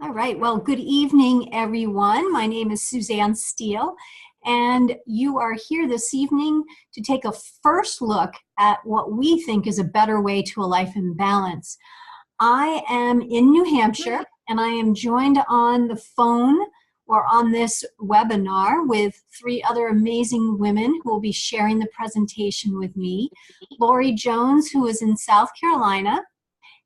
All right. Well, good evening, everyone. My name is Suzanne Steele, and you are here this evening to take a first look at what we think is a better way to a life in balance. I am in New Hampshire, and I am joined on the phone or on this webinar with three other amazing women who will be sharing the presentation with me. Lori Jones, who is in South Carolina,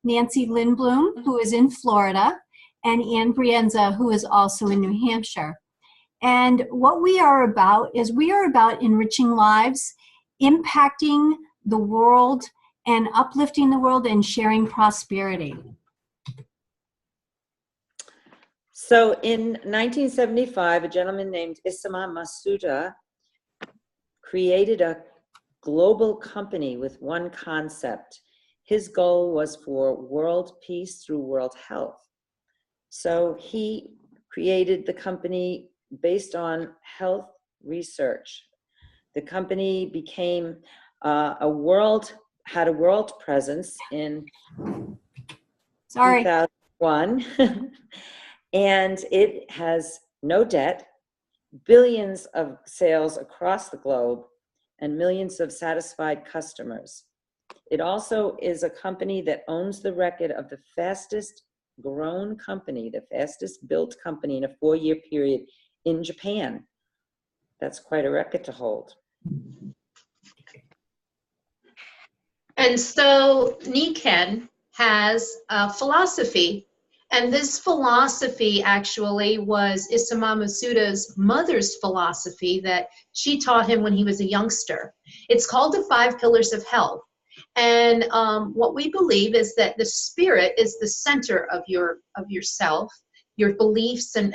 Nancy Lindblom, who is in Florida, and Ann Brienza, who is also in New Hampshire. And what we are about is we are about enriching lives, impacting the world, and uplifting the world and sharing prosperity. So in 1975, a gentleman named Isamu Masuda created a global company with one concept. His goal was for world peace through world health. So he created the company based on health research. The company became had a world presence in 2001, and it has no debt, billions of sales across the globe, and millions of satisfied customers. It also is a company that owns the record of the fastest grown company, the fastest built company in a 4-year period in Japan. That's quite a record to hold. And so Nikken has a philosophy, and this philosophy actually was Isamu Masuda's mother's philosophy that she taught him when he was a youngster. It's called the 5 Pillars of Health. And what we believe is that the spirit is the center of yourself, your beliefs and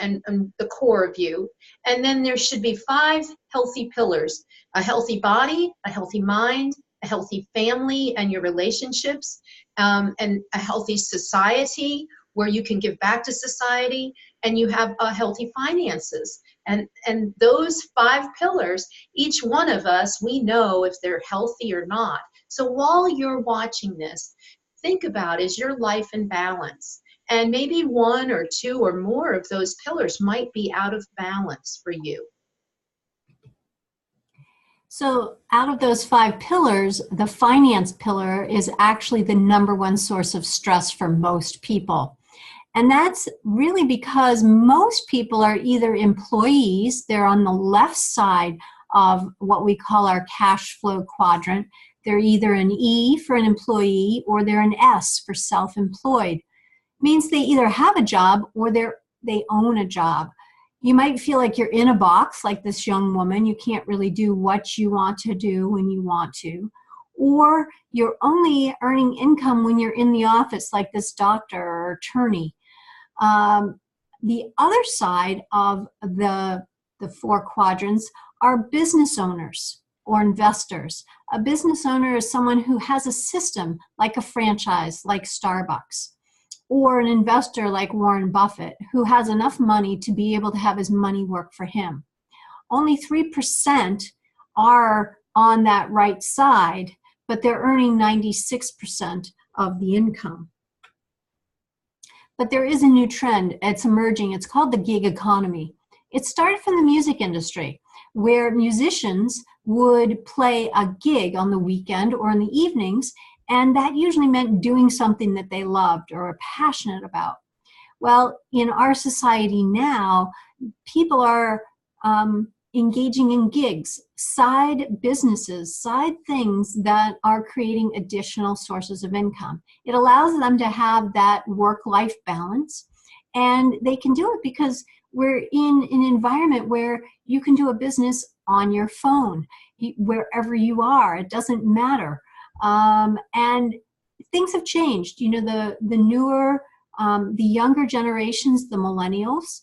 the core of you. And then there should be 5 healthy pillars: a healthy body, a healthy mind, a healthy family and your relationships, and a healthy society where you can give back to society, and you have healthy finances. And those 5 pillars, each one of us, we know if they're healthy or not. So while you're watching this, think about, is your life in balance? And maybe 1 or 2 or more of those pillars might be out of balance for you. So out of those 5 pillars, the finance pillar is actually the #1 source of stress for most people. And that's really because most people are either employees, they're on the left side of what we call our cash flow quadrant. They're either an E for an employee or they're an S for self-employed. Means they either have a job or they own a job. You might feel like you're in a box, like this young woman. You can't really do what you want to do when you want to. Or you're only earning income when you're in the office, like this doctor or attorney. The other side of the 4 quadrants are business owners or investors. A business owner is someone who has a system, like a franchise, like Starbucks. Or an investor like Warren Buffett, who has enough money to be able to have his money work for him. Only 3% are on that right side, but they're earning 96% of the income. But there is a new trend. It's emerging. It's called the gig economy. It started from the music industry, where musicians would play a gig on the weekend or in the evenings, and that usually meant doing something that they loved or are passionate about. Well, in our society now, people are engaging in gigs, side businesses, side things that are creating additional sources of income. It allows them to have that work-life balance, and they can do it because we're in an environment where you can do a business on your phone, wherever you are. It doesn't matter. And things have changed. You know, the newer, the younger generations, the millennials,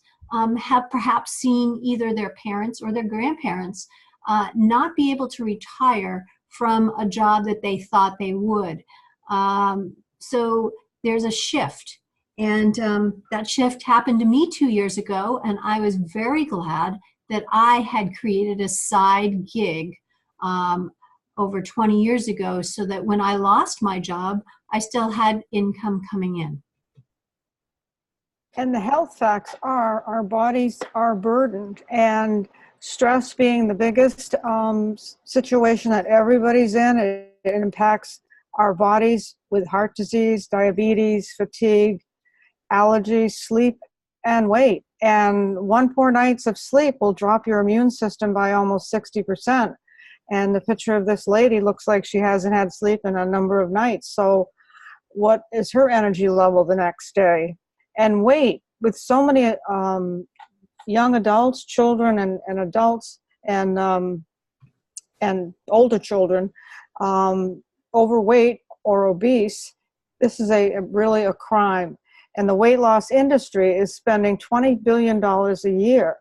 have perhaps seen either their parents or their grandparents not be able to retire from a job that they thought they would. So there's a shift. And that shift happened to me 2 years ago, and I was very glad that I had created a side gig over 20 years ago, so that when I lost my job, I still had income coming in. And the health facts are our bodies are burdened, and stress being the biggest situation that everybody's in, it impacts our bodies with heart disease, diabetes, fatigue, allergies, sleep, and weight. And one poor night's of sleep will drop your immune system by almost 60%. And the picture of this lady looks like she hasn't had sleep in a number of nights. So what is her energy level the next day? And weight, with so many young adults, children, and adults, and older children, overweight or obese, this is really a crime. And the weight loss industry is spending $20 billion a year.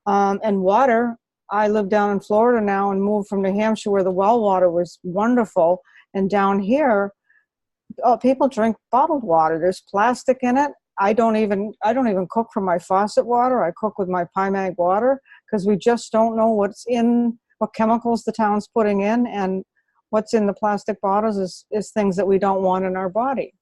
And water, I live down in Florida now and moved from New Hampshire where the well water was wonderful. And down here, people drink bottled water. There's plastic in it. I don't even cook from my faucet water. I cook with my Primag water because we just don't know what chemicals the town's putting in, and what's in the plastic bottles is things that we don't want in our body.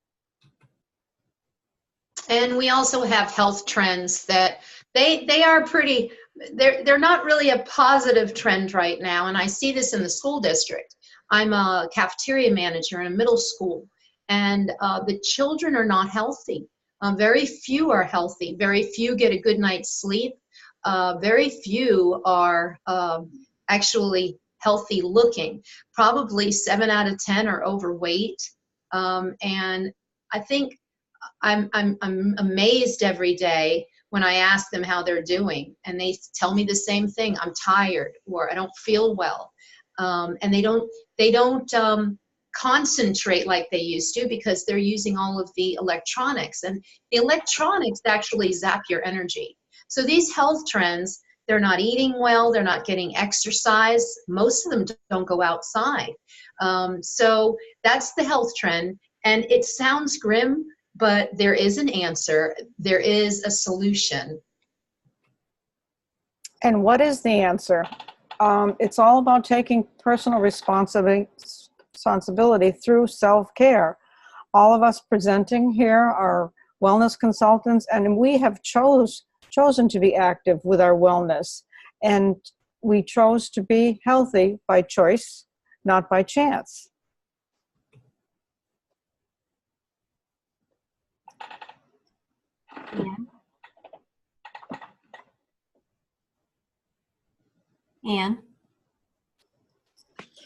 And we also have health trends that they are pretty, they're not really a positive trend right now. And I see this in the school district. I'm a cafeteria manager in a middle school, and the children are not healthy. Very few are healthy. Very few get a good night's sleep. Very few are actually healthy looking. Probably 7 out of 10 are overweight. And I think I'm amazed every day when I ask them how they're doing, and they tell me the same thing. I'm tired, or I don't feel well. And they don't concentrate like they used to because they're using all of the electronics, and the electronics actually zap your energy. So these health trends, they're not eating well, they're not getting exercise. Most of them don't go outside. So that's the health trend, and it sounds grim, but there is an answer. There is a solution. And what is the answer? It's all about taking personal responsibility through self-care. All of us presenting here are wellness consultants, and we have chosen to be active with our wellness. And we chose to be healthy by choice, not by chance. Anne?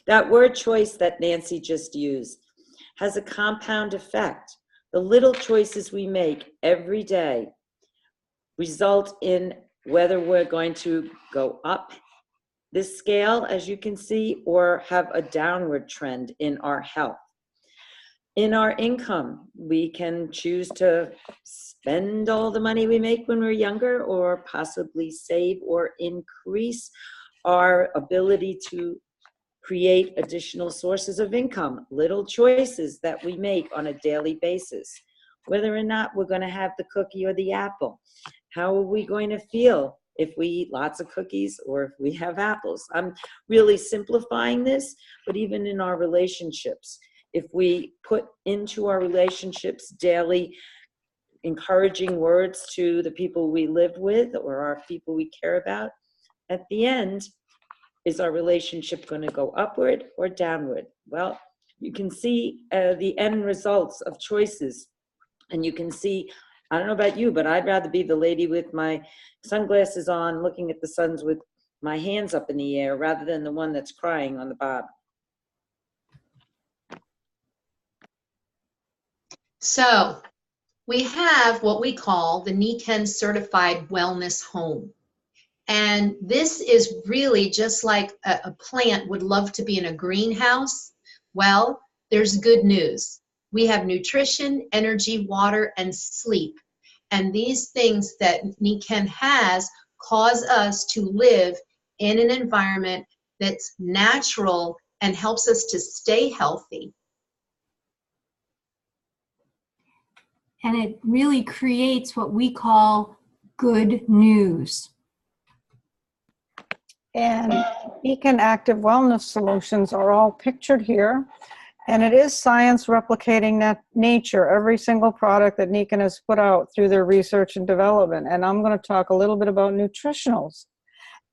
That word choice that Nancy just used has a compound effect. The little choices we make every day result in whether we're going to go up this scale, as you can see, or have a downward trend in our health. In our income, we can choose to spend all the money we make when we're younger, or possibly save or increase our ability to create additional sources of income. Little choices that we make on a daily basis. Whether or not we're going to have the cookie or the apple. How are we going to feel if we eat lots of cookies or if we have apples? I'm really simplifying this, but even in our relationships, if we put into our relationships daily encouraging words to the people we live with or our people we care about, at the end, is our relationship going to go upward or downward? Well, you can see the end results of choices. And you can see, I don't know about you, but I'd rather be the lady with my sunglasses on, looking at the suns with my hands up in the air, rather than the one that's crying on the bottom. So we have what we call the NICAN Certified Wellness Home. And this is really just like a plant would love to be in a greenhouse. Well, there's good news. We have nutrition, energy, water, and sleep. And these things that NICAN has cause us to live in an environment that's natural and helps us to stay healthy. And it really creates what we call good news. And NICAN Active Wellness Solutions are all pictured here. And it is science replicating that nature, every single product that Nikken has put out through their research and development. And I'm going to talk a little bit about nutritionals.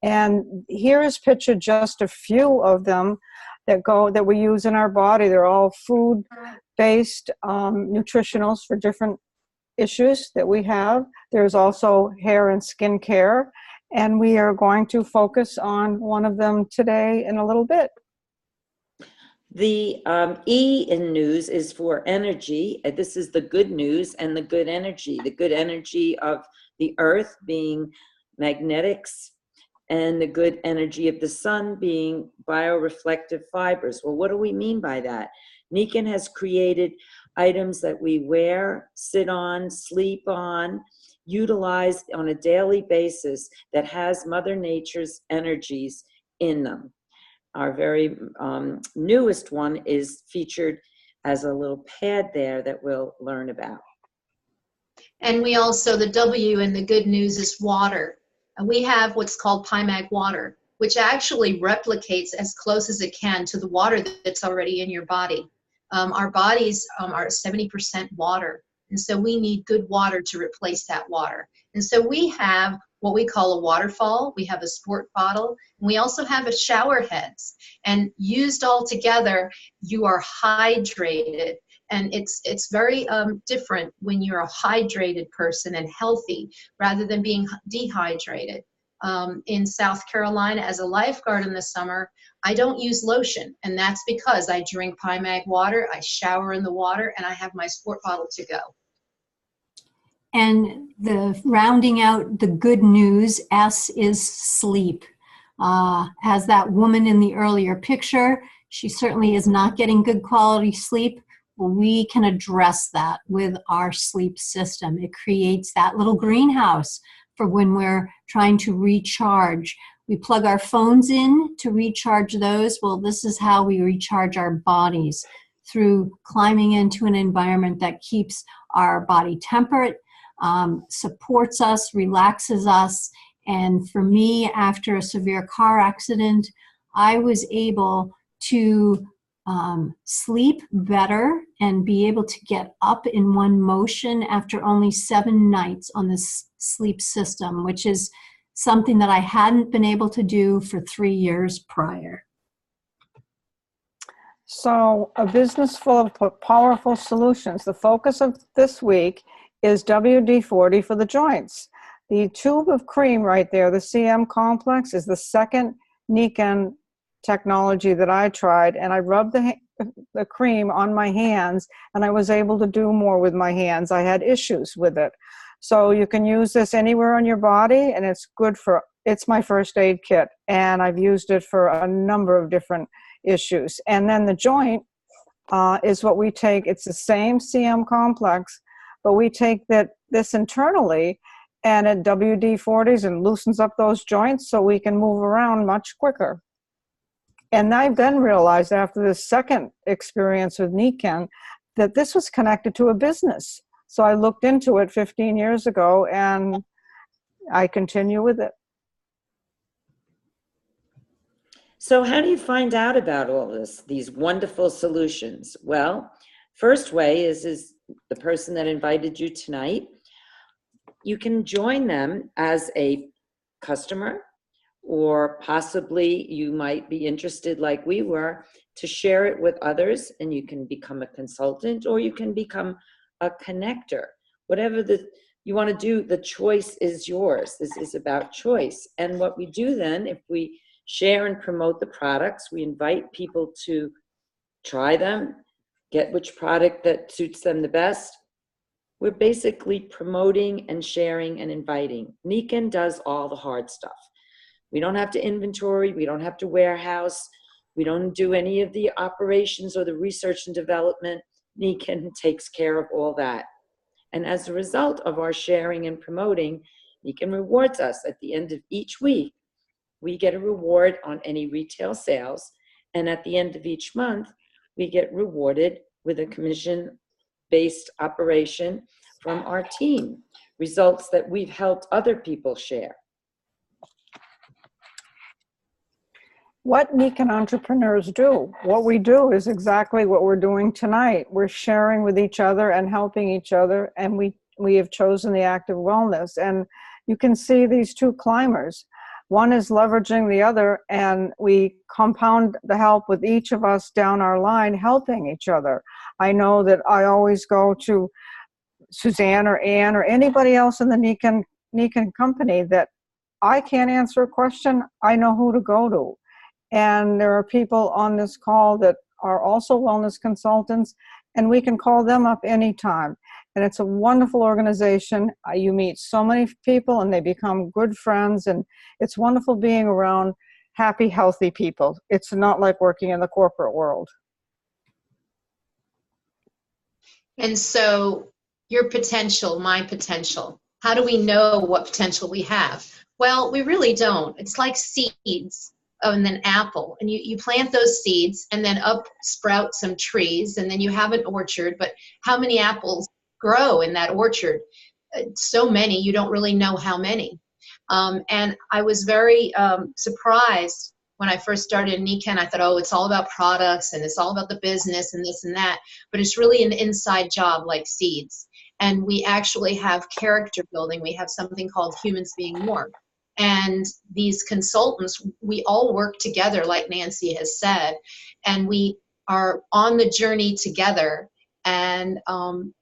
And here is pictured just a few of them that we use in our body. They're all food-based nutritionals for different issues that we have. There's also hair and skin care. And we are going to focus on one of them today in a little bit. The E in news is for energy. This is the good news and the good energy of the earth being magnetics, and the good energy of the sun being bioreflective fibers. Well, what do we mean by that? Nikken has created items that we wear, sit on, sleep on, utilize on a daily basis that has Mother Nature's energies in them. Our very newest one is featured as a little pad there that we'll learn about. And we also, the W in the good news is water. And we have what's called PyMag water, which actually replicates as close as it can to the water that's already in your body. Our bodies are 70% water, and so we need good water to replace that water. And so we have what we call a waterfall. We have a sport bottle, and we also have a shower heads. And used all together, you are hydrated. And it's very different when you're a hydrated person and healthy rather than being dehydrated. In South Carolina, as a lifeguard in the summer, I don't use lotion, and that's because I drink PyMag water, I shower in the water, and I have my sport bottle to go. And the rounding out the good news, S is sleep. As that woman in the earlier picture, she certainly is not getting good quality sleep. Well, we can address that with our sleep system. It creates that little greenhouse for when we're trying to recharge. We plug our phones in to recharge those. Well, this is how we recharge our bodies, through climbing into an environment that keeps our body temperate, supports us, relaxes us. And for me, after a severe car accident, I was able to sleep better and be able to get up in one motion after only 7 nights on this sleep system, which is something that I hadn't been able to do for 3 years prior. So a business full of powerful solutions. The focus of this week is WD-40 for the joints. The tube of cream right there, the CM complex, is the second Nikken technology that I tried, and I rubbed the cream on my hands, and I was able to do more with my hands. I had issues with it. So you can use this anywhere on your body, and it's good for, it's my first aid kit, and I've used it for a number of different issues. And then the joint is what we take. It's the same CM complex, but we take this internally, and it WD-40s and loosens up those joints so we can move around much quicker. And I then realized after this second experience with Nikken that this was connected to a business. So I looked into it 15 years ago, and I continue with it. So how do you find out about all this, these wonderful solutions? Well, first way is the person that invited you tonight. You can join them as a customer, or possibly you might be interested, like we were, to share it with others, and you can become a consultant, or you can become a connector. Whatever you want to do, the choice is yours. This is about choice. And what we do then, if we share and promote the products, we invite people to try them, get which product that suits them the best. We're basically promoting and sharing and inviting. Nikken does all the hard stuff. We don't have to inventory, we don't have to warehouse, we don't do any of the operations or the research and development. Nikken takes care of all that. And as a result of our sharing and promoting, Nikken rewards us at the end of each week. We get a reward on any retail sales, and at the end of each month, we get rewarded with a commission-based operation from our team, results that we've helped other people share. what Nikan entrepreneurs do. What we do is exactly what we're doing tonight. We're sharing with each other and helping each other, and we have chosen the active wellness. And you can see these two climbers. One is leveraging the other, and we compound the help with each of us down our line, helping each other. I know that I always go to Suzanne or Ann or anybody else in the Nikan company that I can't answer a question, I know who to go to. And there are people on this call that are also wellness consultants, and we can call them up anytime. And it's a wonderful organization. You meet so many people and they become good friends, and it's wonderful being around happy, healthy people. It's not like working in the corporate world. And so your potential, my potential, how do we know what potential we have? Well, we really don't. It's like seeds and an apple, and you plant those seeds and then up sprout some trees, and then you have an orchard. But how many apples grow in that orchard? So many, you don't really know how many. And I was very surprised when I first started Nikan. I thought, oh, it's all about products and it's all about the business and this and that, but it's really an inside job like seeds. And we actually have character building. We have something called Humans Being More. And these consultants, we all work together, like Nancy has said, and we are on the journey together. And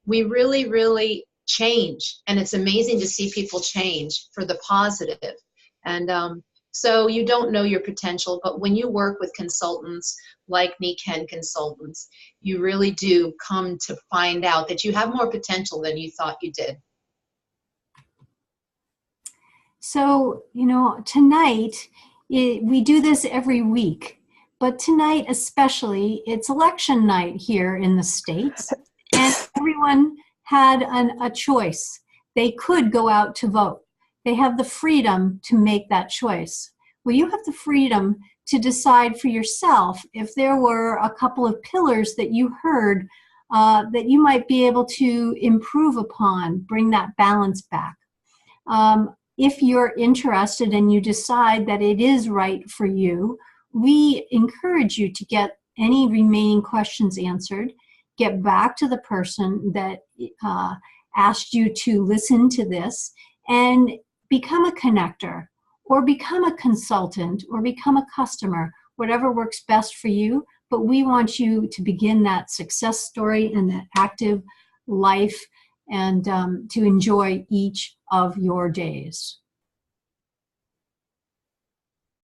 we really, really change. And it's amazing to see people change for the positive. And so you don't know your potential, but when you work with consultants like Nikan consultants, you really do come to find out that you have more potential than you thought you did. So, tonight, we do this every week, but tonight especially, it's election night here in the States, and everyone had a choice. They could go out to vote. They have the freedom to make that choice. Well, you have the freedom to decide for yourself if there were a couple of pillars that you heard that you might be able to improve upon, bring that balance back. If you're interested and you decide that it is right for you, we encourage you to get any remaining questions answered, get back to the person that asked you to listen to this, and become a connector, or become a consultant, or become a customer, whatever works best for you. But we want you to begin that success story and that active life, and to enjoy each of your days.